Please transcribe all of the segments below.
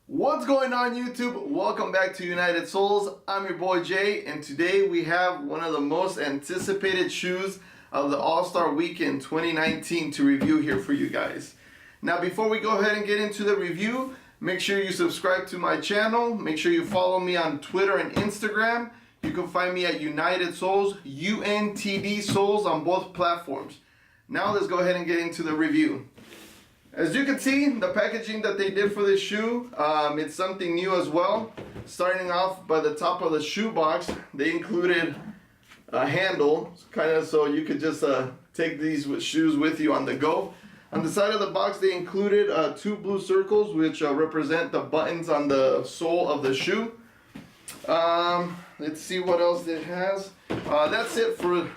What's going on, YouTube? Welcome back to United Soles. I'm your boy Jay, and today we have one of the most anticipated shoes of the All-Star Weekend 2019 to review here for you guys. Now, before we go ahead and get into the review, make sure you subscribe to my channel. Make sure you follow me on Twitter and Instagram. You can find me at United Soles, UNTD Soles on both platforms. Now let's go ahead and get into the review. As you can see, the packaging that they did for this shoe, it's something new as well. Starting off by the top of the shoe box, they included a handle, kind of so you could just take these shoes with you on the go. On the side of the box, they included two blue circles, which represent the buttons on the sole of the shoe. Let's see what else it has. That's it for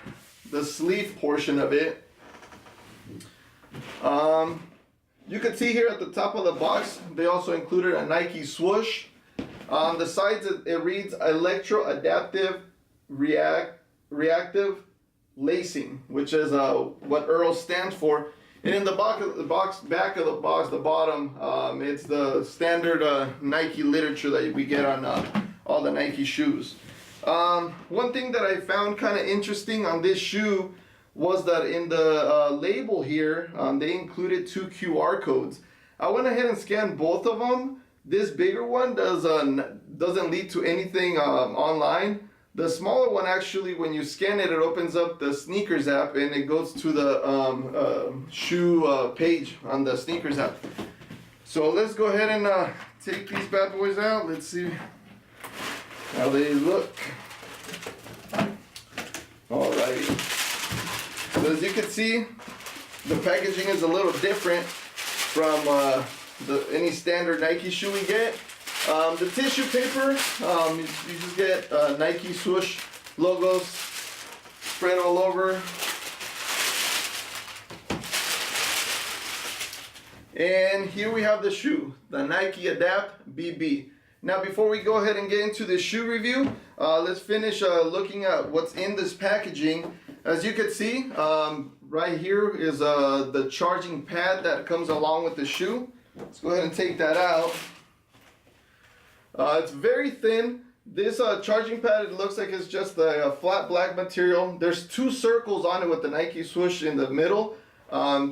the sleeve portion of it. You can see here at the top of the box, they also included a Nike swoosh. On the sides, it reads Electro-Adaptive Reactive Lacing, which is what EARL stands for. And in the back of the box, the bottom, it's the standard Nike literature that we get on all the Nike shoes. One thing that I found kind of interesting on this shoe was that in the label here, they included two QR codes. I went ahead and scanned both of them. This bigger one doesn't lead to anything online. The smaller one, actually, when you scan it, it opens up the Sneakers app and it goes to the shoe page on the Sneakers app. So let's go ahead and take these bad boys out. Let's see how they look. Alrighty. So as you can see, the packaging is a little different from any standard Nike shoe we get. The tissue paper, you just get Nike swoosh logos spread all over. And here we have the shoe, the Nike Adapt BB. Now, before we go ahead and get into the shoe review, let's finish looking at what's in this packaging. As you can see, right here is the charging pad that comes along with the shoe. Let's go ahead and take that out. It's very thin. This charging pad, it looks like it's just a flat black material. There's two circles on it with the Nike swoosh in the middle.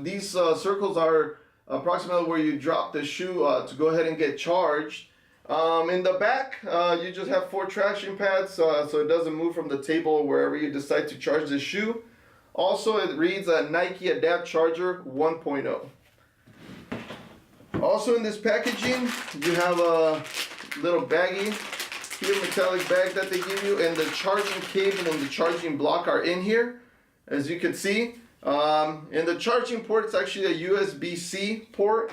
These circles are approximately where you drop the shoe to go ahead and get charged. In the back, you just have 4 traction pads, so it doesn't move from the table wherever you decide to charge the shoe. Also, it reads a Nike Adapt Charger 1.0. Also in this packaging, you have a little baggie, here metallic bag that they give you, and the charging cable and the charging block are in here, as you can see. In the charging port, it's actually a USB-C port.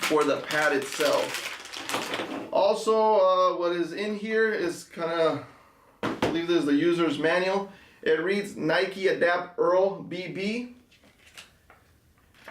For the pad itself. Also, what is in here is I believe this is the user's manual. It reads Nike Adapt EARL BB.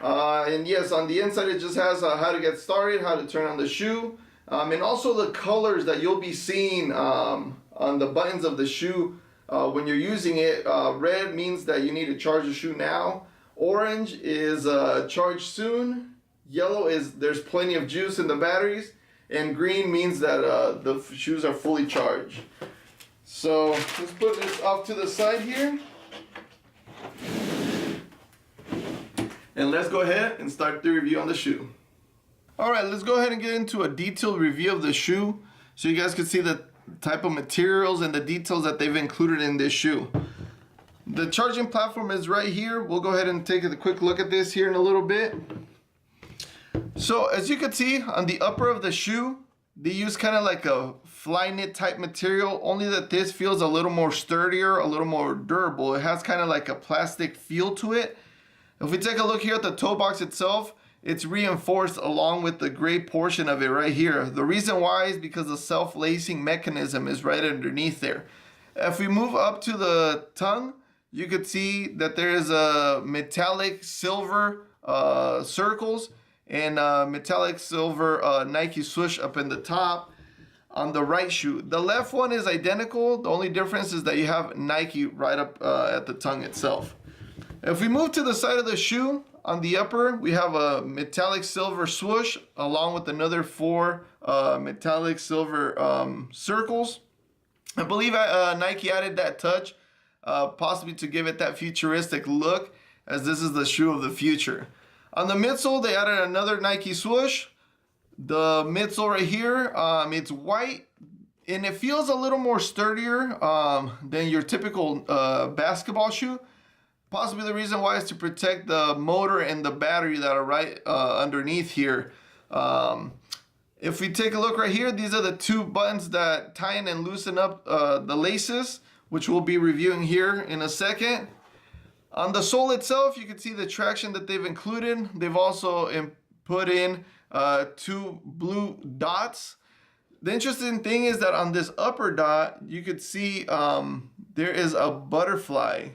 And yes, on the inside it just has how to get started, how to turn on the shoe, and also the colors that you'll be seeing on the buttons of the shoe when you're using it. Red means that you need to charge the shoe now. Orange is charge soon. Yellow is there's plenty of juice in the batteries, and green means that the shoes are fully charged. So let's put this off to the side here, and let's go ahead and start the review on the shoe. Alright, let's go ahead and get into a detailed review of the shoe so you guys can see the type of materials and the details that they've included in this shoe. The charging platform is right here. We'll go ahead and take a quick look at this here in a little bit. So as you can see on the upper of the shoe, they use kind of like a Flyknit type material, only that this feels a little more sturdier, a little more durable. It has kind of like a plastic feel to it. If we take a look here at the toe box itself, it's reinforced along with the gray portion of it right here. The reason why is because the self-lacing mechanism is right underneath there. If we move up to the tongue, you could see that there is a metallic silver circles and metallic silver Nike swoosh up in the top on the right shoe. The left one is identical. The only difference is that you have Nike right up at the tongue itself. If we move to the side of the shoe, on the upper, we have a metallic silver swoosh along with another 4 metallic silver circles. I believe Nike added that touch possibly to give it that futuristic look, as this is the shoe of the future. On the midsole, they added another Nike swoosh. The midsole right here, it's white, and it feels a little more sturdier than your typical basketball shoe. Possibly the reason why is to protect the motor and the battery that are right underneath here. If we take a look right here, these are the 2 buttons that tighten and loosen up the laces, which we'll be reviewing here in a second. On the sole itself, you can see the traction that they've included. They've also put in 2 blue dots. The interesting thing is that on this upper dot, you could see there is a butterfly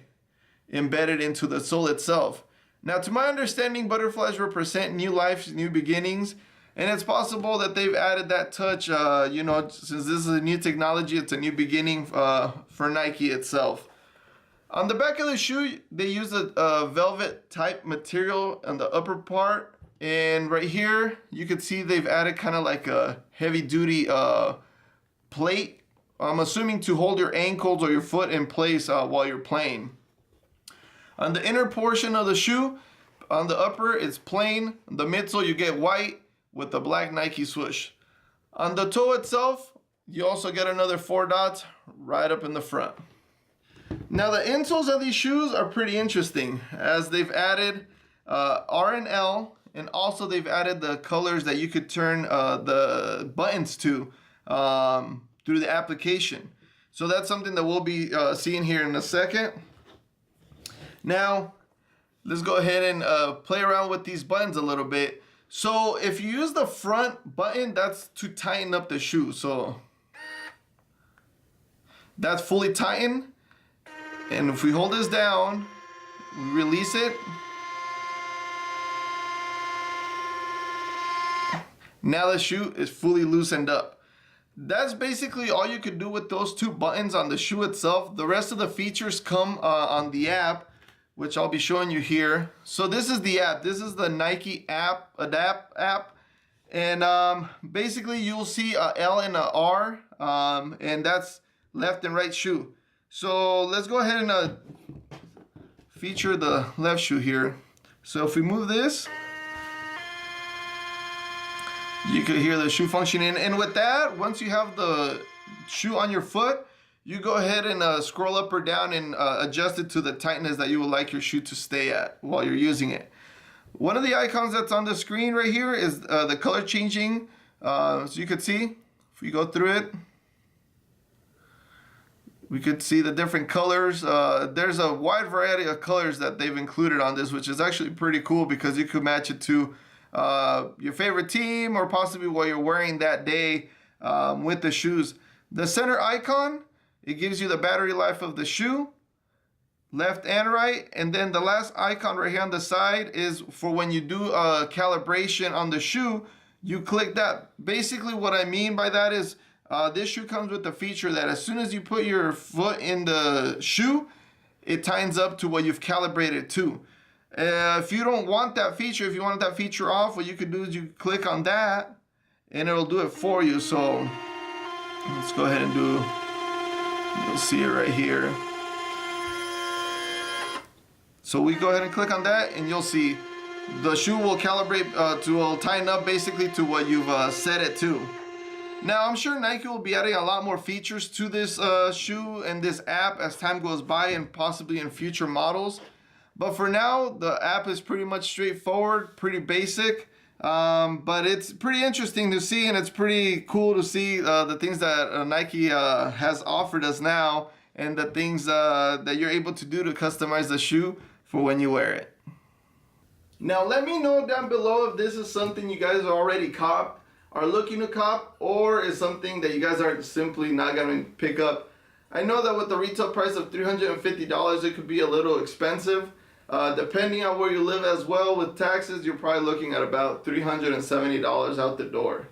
embedded into the sole itself. Now, to my understanding, butterflies represent new life, new beginnings, and it's possible that they've added that touch, you know, since this is a new technology, it's a new beginning for Nike itself. On the back of the shoe, they use a velvet type material on the upper part. And right here, you can see they've added kind of like a heavy duty plate. I'm assuming to hold your ankles or your foot in place while you're playing. On the inner portion of the shoe, on the upper, it's plain. The midsole, you get white with the black Nike swoosh. On the toe itself, you also get another 4 dots right up in the front. Now the insoles of these shoes are pretty interesting, as they've added R and L, and also they've added the colors that you could turn the buttons to through the application. So that's something that we'll be seeing here in a second. Now, let's go ahead and play around with these buttons a little bit. So if you use the front button, that's to tighten up the shoe. So that's fully tightened. And if we hold this down, we release it. Now the shoe is fully loosened up. That's basically all you can do with those 2 buttons on the shoe itself. The rest of the features come on the app, which I'll be showing you here. So this is the app. This is the Nike app, Adapt app. And basically you'll see a L and a R, and that's left and right shoe. So let's go ahead and feature the left shoe here. So if we move this, you can hear the shoe functioning. And with that, once you have the shoe on your foot, you go ahead and scroll up or down and adjust it to the tightness that you would like your shoe to stay at while you're using it. One of the icons that's on the screen right here is the color changing. So you could see, if we go through it, we could see the different colors. There's a wide variety of colors that they've included on this, which is actually pretty cool because you could match it to your favorite team or possibly what you're wearing that day with the shoes. The center icon, it gives you the battery life of the shoe, left and right. And then the last icon right here on the side is for when you do a calibration on the shoe, you click that. Basically what I mean by that is this shoe comes with the feature that as soon as you put your foot in the shoe, it tightens up to what you've calibrated to. If you don't want that feature, if you want that feature off, what you could do is you click on that and it'll do it for you. So let's go ahead and do, you'll see it right here. So we go ahead and click on that and you'll see the shoe will calibrate will tighten up basically to what you've set it to. Now I'm sure Nike will be adding a lot more features to this shoe and this app as time goes by and possibly in future models. But for now, the app is pretty much straightforward, pretty basic, but it's pretty interesting to see, and it's pretty cool to see the things that Nike has offered us now, and the things that you're able to do to customize the shoe for when you wear it. Now let me know down below if this is something you guys already cop, are looking to cop, or is something that you guys are simply not going to pick up. I know that with the retail price of $350, it could be a little expensive. Depending on where you live as well with taxes, you're probably looking at about $370 out the door.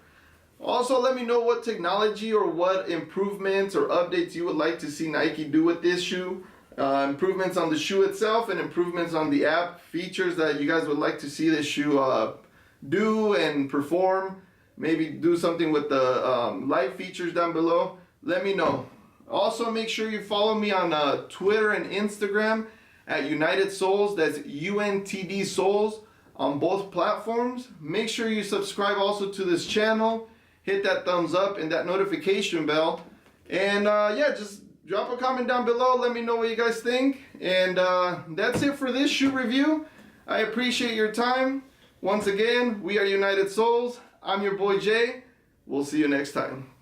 Also, let me know what technology or what improvements or updates you would like to see Nike do with this shoe. improvements on the shoe itself and improvements on the app, features that you guys would like to see this shoe do and perform. Maybe do something with the light features down below. Let me know. Also, make sure you follow me on Twitter and Instagram at United Soles. That's UNTD Soles on both platforms. Make sure you subscribe also to this channel. Hit that thumbs up and that notification bell. And yeah, just drop a comment down below. Let me know what you guys think. And that's it for this shoe review. I appreciate your time. Once again, we are United Soles. I'm your boy Jay. We'll see you next time.